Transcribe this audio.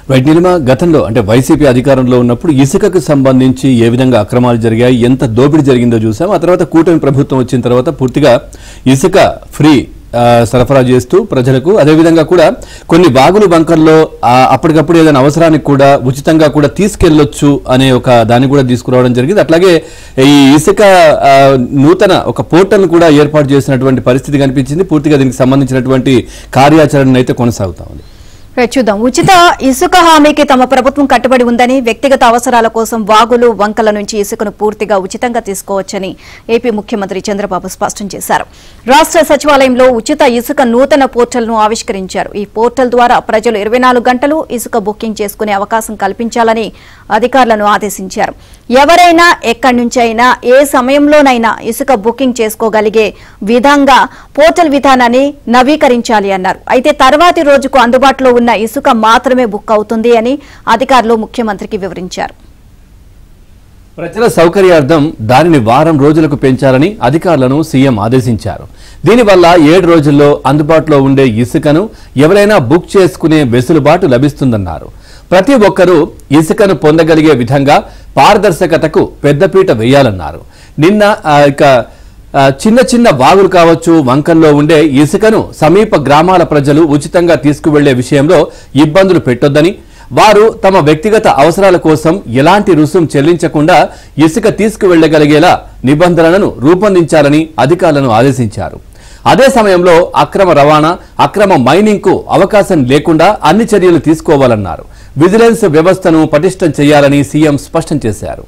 Right Nilima గతంలో అంటే YCP అధికారంలో ఉన్నప్పుడు ఇసుకకు సంబంధించి ఏ విధంగా అక్రమాలు జరిగాయి, ఎంత దోపిడీ జరిగిందో చూసాం. ఆ తర్వాత కూటమి ప్రభుత్వం వచ్చిన తర్వాత పూర్తిగా ఇసుక ఫ్రీ సరఫరా చేస్తూ ప్రజలకు, అదేవిధంగా కూడా కొన్ని బాగులు బంకర్లో అప్పటికప్పుడు ఏదైనా అవసరానికి కూడా ఉచితంగా కూడా తీసుకెళ్లొచ్చు అనే ఒక దాన్ని కూడా తీసుకురావడం జరిగింది. అట్లాగే ఈ ఇసుక నూతన ఒక పోర్టల్ కూడా ఏర్పాటు చేసినటువంటి పరిస్థితి కనిపించింది. పూర్తిగా దీనికి సంబంధించినటువంటి కార్యాచరణ అయితే కొనసాగుతా ఉంది. చూద్దాం. ఉచిత ఇసుక హామీకి తమ ప్రభుత్వం కట్టుబడి ఉందని, వ్యక్తిగత అవసరాల కోసం వాగులు వంకల నుంచి ఇసుకను పూర్తిగా ఉచితంగా తీసుకోవచ్చని ఏపీ ముఖ్యమంత్రి చంద్రబాబు స్పష్టం చేశారు. రాష్ట్ర సచివాలయంలో ఉచిత ఇసుక నూతన పోర్టల్ను ఆవిష్కరించారు. ఈ పోర్టల్ ద్వారా ప్రజలు 24 గంటలు ఇసుక బుకింగ్ చేసుకునే అవకాశం కల్పించాలని అధికారులను ఆదేశించారు. ఎవరైనా ఎక్కడి నుంచైనా ఏ సమయంలోనైనా ఇసుక బుకింగ్ చేసుకోగలిగే విధంగా పోర్టల్ విధానాన్ని నవీకరించాలి అన్నారు. అయితే తర్వాతి రోజుకు అందుబాటులో ఉన్న ఇసుక మాత్రమే బుక్ అవుతుంది అని అధికారులు ముఖ్యమంత్రికి వివరించారు. ప్రజల సౌకర్యార్థం దానిని వారం రోజులకు పెంచాలని అధికారులను సీఎం ఆదేశించారు. దీనివల్ల 7 రోజుల్లో అందుబాటులో ఉండే ఇసుకను ఎవరైనా బుక్ చేసుకునే వెసులుబాటు లభిస్తుందన్నారు. ప్రతి ఒక్కరూ ఇసుకను పొందగలిగే విధంగా పారదర్శకతకు పెద్దపీట వేయాలన్నారు. నిన్న చిన్న చిన్న వాగులు కావచ్చు, వంకల్లో ఉండే ఇసుకను సమీప గ్రామాల ప్రజలు ఉచితంగా తీసుకువెళ్లే విషయంలో ఇబ్బందులు పెట్టొద్దని, వారు తమ వ్యక్తిగత అవసరాల కోసం ఎలాంటి రుసుం చెల్లించకుండా ఇసుక తీసుకువెళ్లగలిగేలా నిబంధనలను రూపొందించాలని అధికారులను ఆదేశించారు. అదే సమయంలో అక్రమ రవాణా, అక్రమ మైనింగ్ కు అవకాశం లేకుండా అన్ని చర్యలు తీసుకోవాలన్నారు. విజిలెన్స్ వ్యవస్థను పటిష్టం చేయాలని సీఎం స్పష్టం చేశారు.